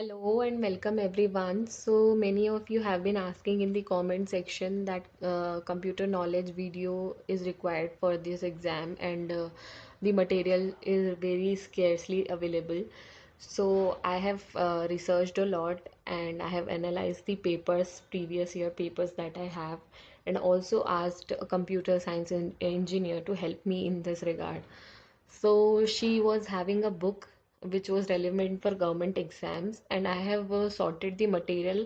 Hello and welcome everyone. So many of you have been asking in the comment section that computer knowledge video is required for this exam and the material is very scarcely available. So I have researched a lot and I have analyzed the papers, previous year papers that I have, and also asked a computer science engineer to help me in this regard. So she was having a book which was relevant for government exams, and I have sorted the material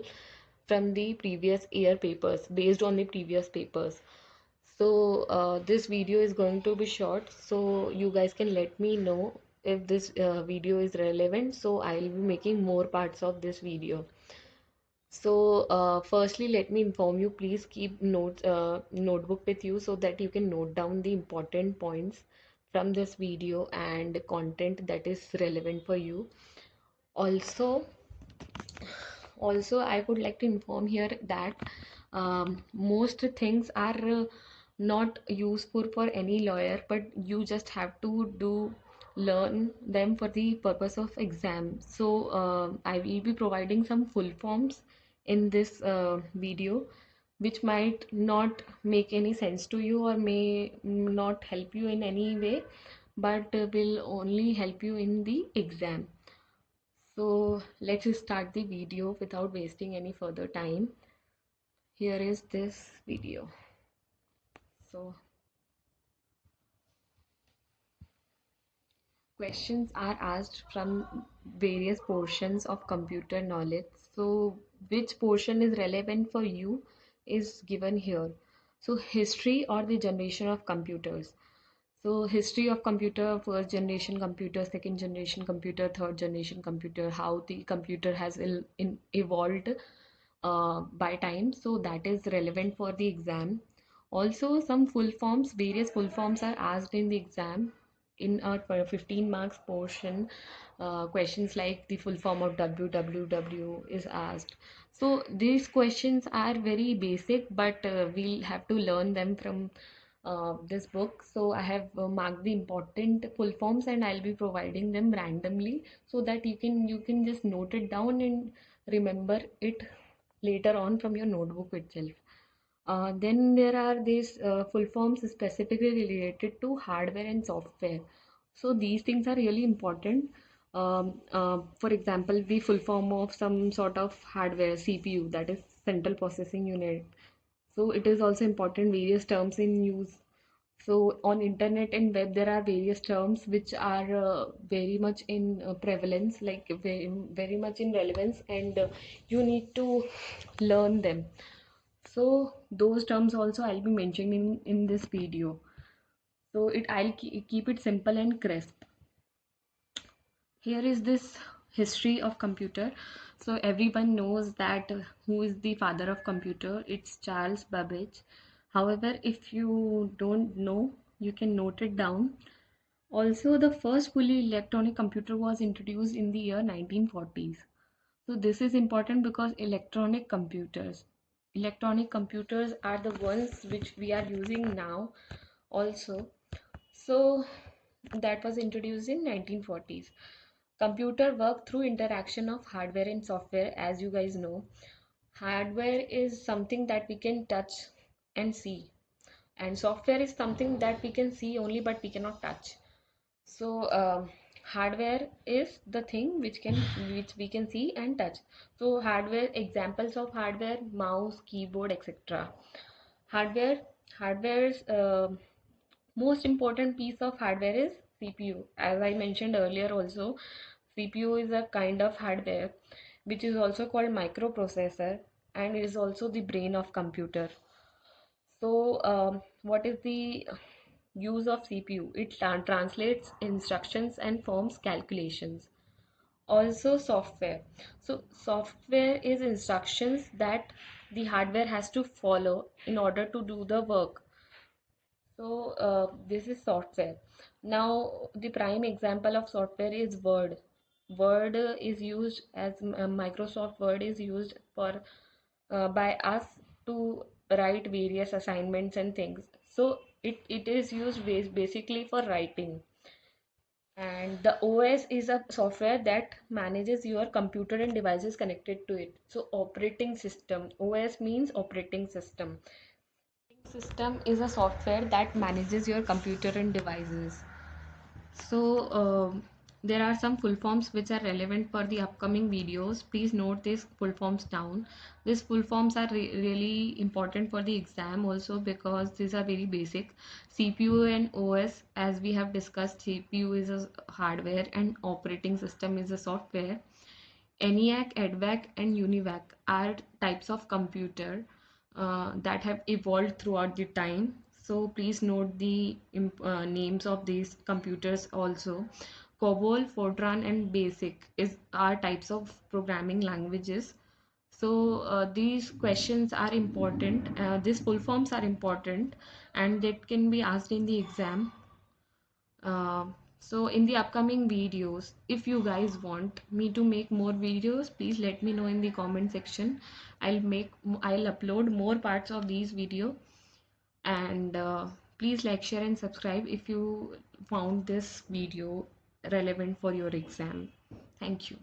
from the previous year papers based on the previous papers. So this video is going to be short, so you guys can let me know if this video is relevant. So I will be making more parts of this video. So, firstly, let me inform you, please keep notebook with you so that you can note down the important points from this video and content that is relevant for you. Also, I would like to inform here that most things are not useful for any lawyer, but you just have to learn them for the purpose of exam. So I will be providing some full forms in this video, which might not make any sense to you or may not help you in any way, but will only help you in the exam. So let's start the video without wasting any further time. Here is this video. So questions are asked from various portions of computer knowledge. So which portion is relevant for you is given here. So history or the generation of computers. So history of computer, first generation computer, second generation computer, third generation computer, how the computer has evolved by time. So that is relevant for the exam. Also, some full forms, various full forms are asked in the exam in a 15 marks portion. Questions like the full form of www is asked. So these questions are very basic, but we'll have to learn them from this book. So I have marked the important full forms and I'll be providing them randomly so that you can just note it down and remember it later on from your notebook itself. Then there are these full forms specifically related to hardware and software. So these things are really important. For example, the full form of some sort of hardware, CPU, that is Central Processing Unit. So it is also important, various terms in use. So on internet and web, there are various terms which are very much in prevalence, like very much in relevance, and you need to learn them. So those terms also I'll be mentioning in this video. So I'll keep it simple and crisp. Here is this history of computer. So everyone knows that who is the father of computer. It's Charles Babbage. However, if you don't know, you can note it down. Also, the first fully electronic computer was introduced in the year 1940s. So this is important because electronic computers are the ones which we are using now also. So that was introduced in 1940s. Computer work through interaction of hardware and software, as you guys know. Hardware is something that we can touch and see, and software is something that we can see only but we cannot touch. So hardware is the thing which we can see and touch. So hardware, examples of hardware: mouse, keyboard, etc. Hardware hardware's most important piece of hardware is CPU. As I mentioned earlier also, CPU is a kind of hardware which is also called microprocessor, and it is also the brain of computer. So what is the use of CPU? It translates instructions and forms calculations. Also software. So software is instructions that the hardware has to follow in order to do the work. So this is software. Now the prime example of software is Word. Word is used as Microsoft Word is used for by us to write various assignments and things. So it is used basically for writing. And the OS is a software that manages your computer and devices connected to it. So operating system, OS means operating system. System is a software that manages your computer and devices. So, there are some full forms which are relevant for the upcoming videos. Please note these full forms down. These full forms are really important for the exam also, because these are very basic. CPU and OS, as we have discussed, CPU is a hardware and operating system is a software. ENIAC, EDVAC, and UNIVAC are types of computer that have evolved throughout the time. So please note the names of these computers also. COBOL, Fortran, and BASIC are types of programming languages. So these questions are important. These full forms are important, and that can be asked in the exam. So in the upcoming videos, if you guys want me to make more videos, please let me know in the comment section. I'll upload more parts of these video. And please like, share, and subscribe if you found this video relevant for your exam. Thank you.